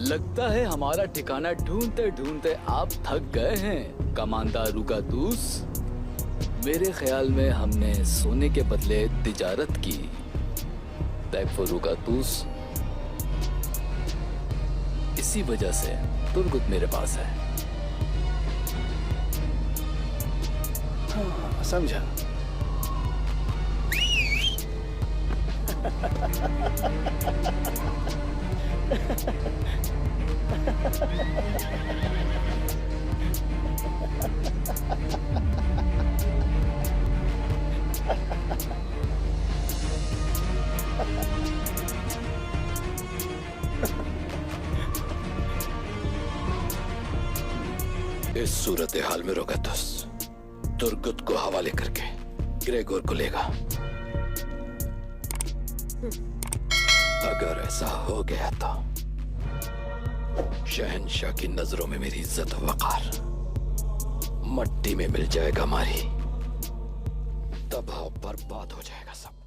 लगता है हमारा ठिकाना ढूंढते ढूंढते आप थक गए हैं कमांडर रुकातूस। मेरे ख्याल में हमने सोने के बदले तिजारत की। तैफो रुकातूस, इसी वजह से तुर्गुत मेरे पास है। हाँ, समझा। इस सूरत हाल में रोगातुस तुर्गुत को हवाले करके ग्रेगोर को लेगा। अगर ऐसा हो गया तो शहनशाह की नजरों में मेरी इज्जत वकार मट्टी में मिल जाएगा। हमारी तबाह बर्बाद हो जाएगा सब।